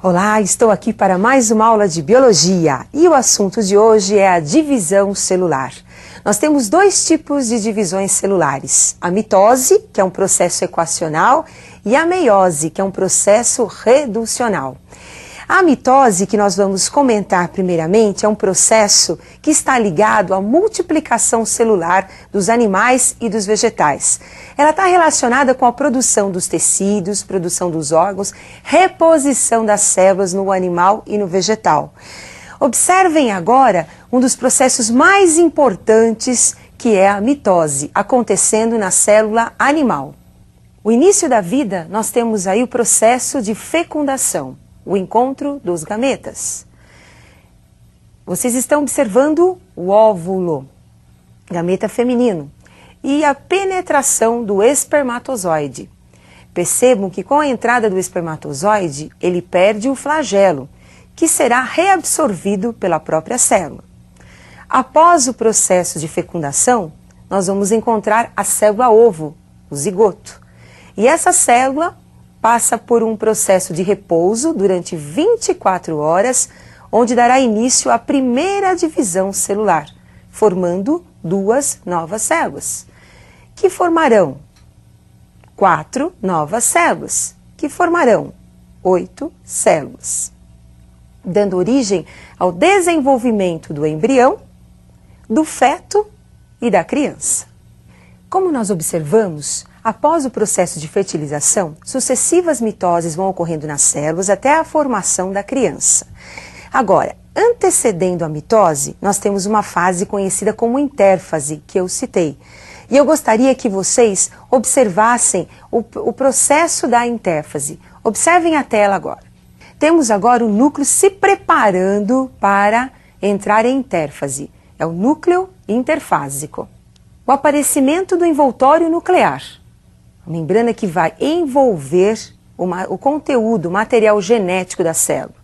Olá, estou aqui para mais uma aula de Biologia e o assunto de hoje é a divisão celular. Nós temos dois tipos de divisões celulares, a mitose, que é um processo equacional, e a meiose, que é um processo reducional. A mitose, que nós vamos comentar primeiramente, é um processo que está ligado à multiplicação celular dos animais e dos vegetais. Ela está relacionada com a produção dos tecidos, produção dos órgãos, reposição das células no animal e no vegetal. Observem agora um dos processos mais importantes, que é a mitose, acontecendo na célula animal. O início da vida, nós temos aí o processo de fecundação, o encontro dos gametas. Vocês estão observando o óvulo, gameta feminino, e a penetração do espermatozoide. Percebam que com a entrada do espermatozoide, ele perde o flagelo, que será reabsorvido pela própria célula. Após o processo de fecundação, nós vamos encontrar a célula ovo, o zigoto. E essa célula passa por um processo de repouso durante 24 horas, onde dará início à primeira divisão celular, formando duas novas células, que formarão 4 novas células, que formarão 8 células, dando origem ao desenvolvimento do embrião, do feto e da criança. Como nós observamos, após o processo de fertilização, sucessivas mitoses vão ocorrendo nas células até a formação da criança. Agora, antecedendo a mitose, nós temos uma fase conhecida como intérfase, que eu citei. E eu gostaria que vocês observassem o processo da intérfase. Observem a tela agora. Temos agora o núcleo se preparando para entrar em intérfase. É o núcleo interfásico. O aparecimento do envoltório nuclear, a membrana que vai envolver o conteúdo, o material genético da célula.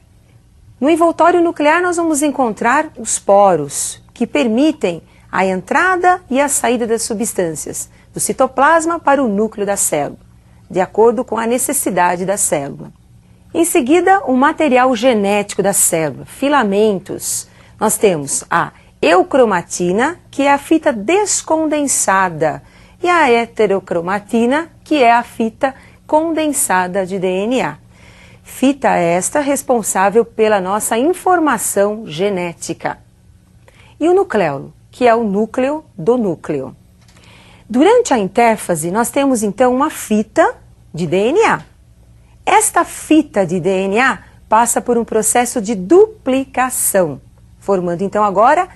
No envoltório nuclear nós vamos encontrar os poros, que permitem a entrada e a saída das substâncias do citoplasma para o núcleo da célula, de acordo com a necessidade da célula. Em seguida, o material genético da célula, filamentos. Nós temos a eucromatina, que é a fita descondensada, e a heterocromatina, que é a fita condensada de DNA. Fita esta responsável pela nossa informação genética. E o nucleolo, que é o núcleo do núcleo. Durante a intérfase, nós temos então uma fita de DNA. Esta fita de DNA passa por um processo de duplicação, formando então agora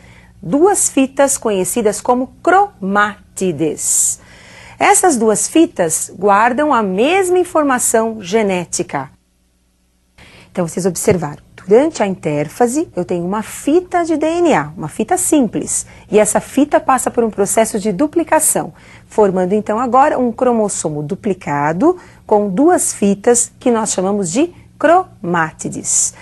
duas fitas conhecidas como cromátides. Essas duas fitas guardam a mesma informação genética. Então vocês observaram, durante a intérfase eu tenho uma fita de DNA, uma fita simples, e essa fita passa por um processo de duplicação, formando então agora um cromossomo duplicado com duas fitas que nós chamamos de cromátides.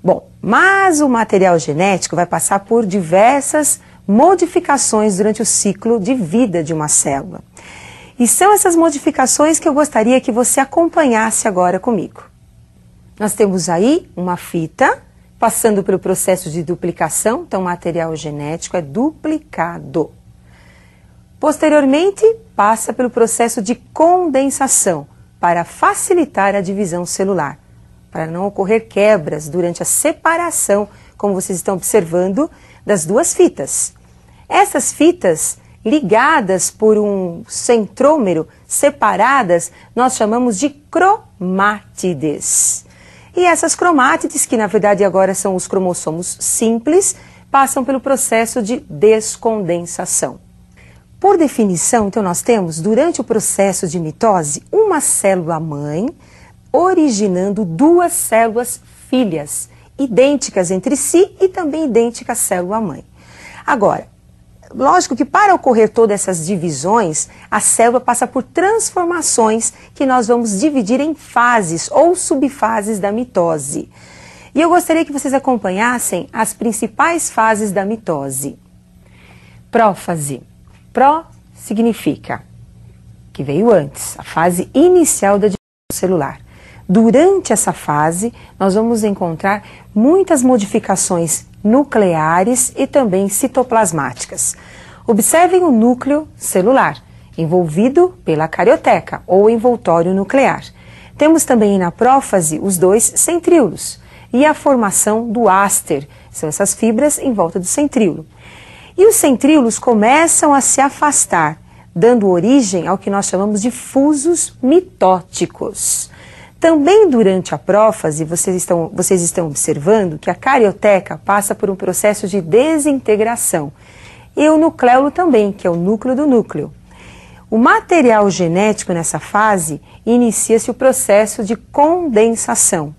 Bom, mas o material genético vai passar por diversas modificações durante o ciclo de vida de uma célula. E são essas modificações que eu gostaria que você acompanhasse agora comigo. Nós temos aí uma fita passando pelo processo de duplicação, então o material genético é duplicado. Posteriormente, passa pelo processo de condensação para facilitar a divisão celular, para não ocorrer quebras durante a separação, como vocês estão observando, das duas fitas. Essas fitas, ligadas por um centrômero, separadas, nós chamamos de cromátides. E essas cromátides, que na verdade agora são os cromossomos simples, passam pelo processo de descondensação. Por definição, então nós temos, durante o processo de mitose, uma célula-mãe originando duas células filhas, idênticas entre si e também idênticas à célula-mãe. Agora, lógico que para ocorrer todas essas divisões, a célula passa por transformações que nós vamos dividir em fases ou subfases da mitose. E eu gostaria que vocês acompanhassem as principais fases da mitose. Prófase. Pró significa que veio antes, a fase inicial da divisão celular. Durante essa fase, nós vamos encontrar muitas modificações nucleares e também citoplasmáticas. Observem o núcleo celular, envolvido pela carioteca, ou envoltório nuclear. Temos também na prófase os dois centríolos e a formação do áster, são essas fibras em volta do centríolo. E os centríolos começam a se afastar, dando origem ao que nós chamamos de fusos mitóticos. Também durante a prófase, vocês estão observando que a carioteca passa por um processo de desintegração. E o nucleolo também, que é o núcleo do núcleo. O material genético nessa fase inicia-se o processo de condensação.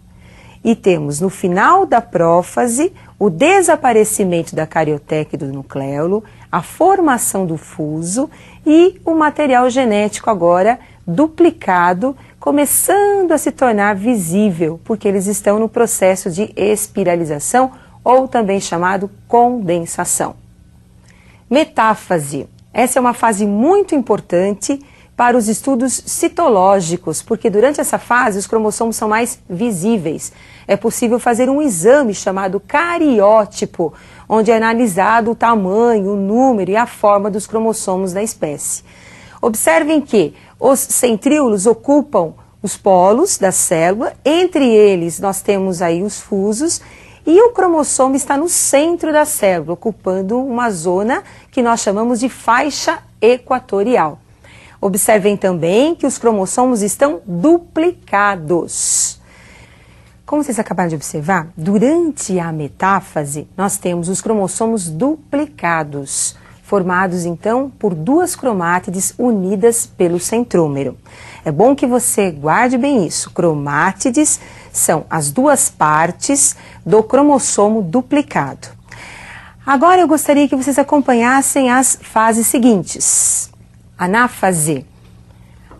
E temos no final da prófase o desaparecimento da carioteca e do nucleolo, a formação do fuso e o material genético agora duplicado, começando a se tornar visível, porque eles estão no processo de espiralização ou também chamado condensação. Metáfase. Essa é uma fase muito importante para os estudos citológicos, porque durante essa fase os cromossomos são mais visíveis. É possível fazer um exame chamado cariótipo, onde é analisado o tamanho, o número e a forma dos cromossomos da espécie. Observem que os centríolos ocupam os polos da célula, entre eles nós temos aí os fusos, e o cromossomo está no centro da célula, ocupando uma zona que nós chamamos de faixa equatorial. Observem também que os cromossomos estão duplicados. Como vocês acabaram de observar, durante a metáfase nós temos os cromossomos duplicados, formados então por duas cromátides unidas pelo centrômero. É bom que você guarde bem isso. Cromátides são as duas partes do cromossomo duplicado. Agora eu gostaria que vocês acompanhassem as fases seguintes. Anáfase,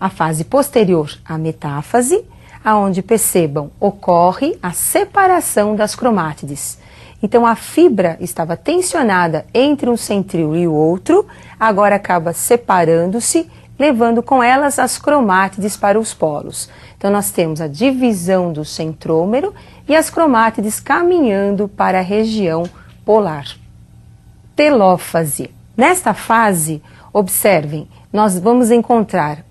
a fase posterior à metáfase, aonde percebam, ocorre a separação das cromátides. Então a fibra estava tensionada entre um centríolo e o outro, agora acaba separando-se, levando com elas as cromátides para os polos. Então nós temos a divisão do centrômero e as cromátides caminhando para a região polar. Telófase. Nesta fase, observem, nós vamos encontrar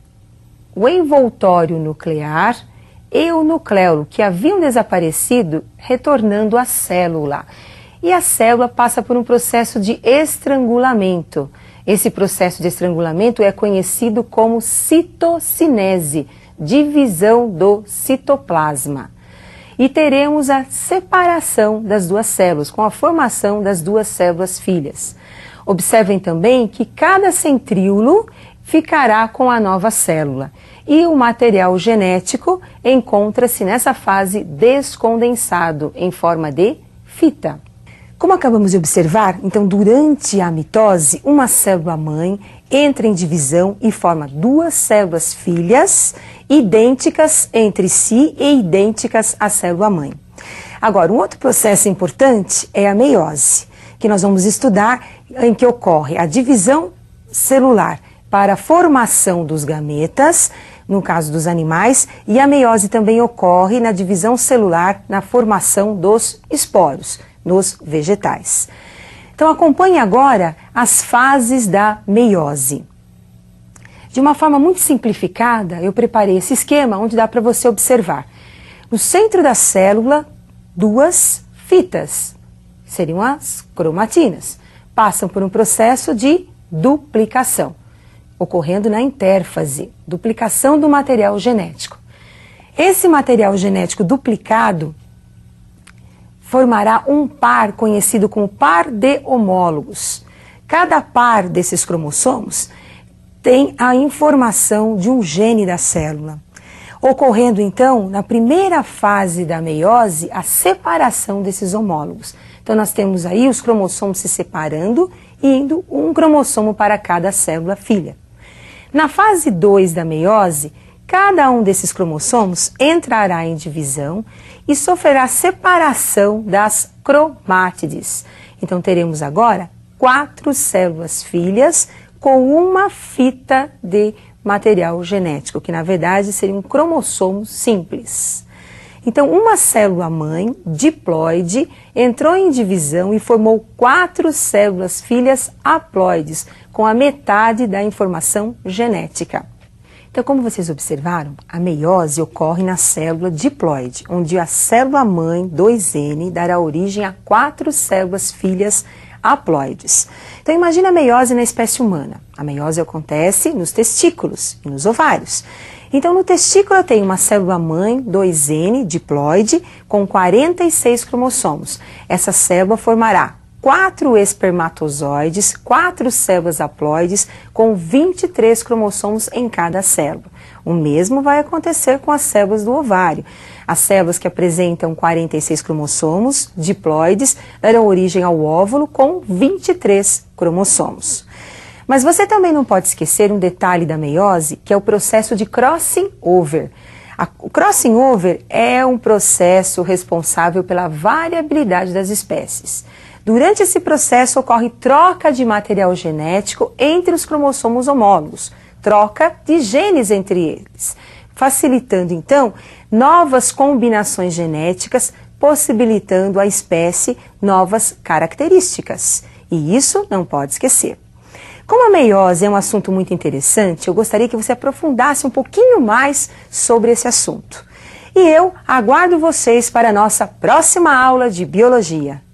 o envoltório nuclear e o nucleolo, que haviam desaparecido, retornando à célula. E a célula passa por um processo de estrangulamento. Esse processo de estrangulamento é conhecido como citocinese, divisão do citoplasma. E teremos a separação das duas células, com a formação das duas células filhas. Observem também que cada centríolo ficará com a nova célula. E o material genético encontra-se nessa fase descondensado, em forma de fita. Como acabamos de observar, então durante a mitose, uma célula-mãe entra em divisão e forma duas células filhas, idênticas entre si e idênticas à célula-mãe. Agora, um outro processo importante é a meiose, que nós vamos estudar, em que ocorre a divisão celular para a formação dos gametas, no caso dos animais, e a meiose também ocorre na divisão celular, na formação dos esporos, nos vegetais. Então acompanhe agora as fases da meiose. De uma forma muito simplificada, eu preparei esse esquema onde dá para você observar. No centro da célula, duas fitas, seriam as cromatinas, passam por um processo de duplicação, ocorrendo na intérfase, duplicação do material genético. Esse material genético duplicado formará um par conhecido como par de homólogos. Cada par desses cromossomos tem a informação de um gene da célula, ocorrendo então, na primeira fase da meiose, a separação desses homólogos. Então nós temos aí os cromossomos se separando e indo um cromossomo para cada célula filha. Na fase 2 da meiose, cada um desses cromossomos entrará em divisão e sofrerá separação das cromátides. Então teremos agora 4 células filhas com uma fita de material genético, que na verdade seria um cromossomo simples. Então, uma célula-mãe, diploide, entrou em divisão e formou 4 células filhas haploides, com a metade da informação genética. Então, como vocês observaram, a meiose ocorre na célula diploide, onde a célula-mãe, 2N, dará origem a 4 células filhas haploides. Então, imagina a meiose na espécie humana. A meiose acontece nos testículos e nos ovários. Então, no testículo eu tenho uma célula-mãe, 2N, diploide, com 46 cromossomos. Essa célula formará 4 espermatozoides, 4 células haploides, com 23 cromossomos em cada célula. O mesmo vai acontecer com as células do ovário. As células que apresentam 46 cromossomos, diploides, darão origem ao óvulo com 23 cromossomos. Mas você também não pode esquecer um detalhe da meiose, que é o processo de crossing over. O crossing over é um processo responsável pela variabilidade das espécies. Durante esse processo ocorre troca de material genético entre os cromossomos homólogos, troca de genes entre eles, facilitando então novas combinações genéticas, possibilitando à espécie novas características. E isso não pode esquecer. Como a meiose é um assunto muito interessante, eu gostaria que você aprofundasse um pouquinho mais sobre esse assunto. E eu aguardo vocês para a nossa próxima aula de biologia.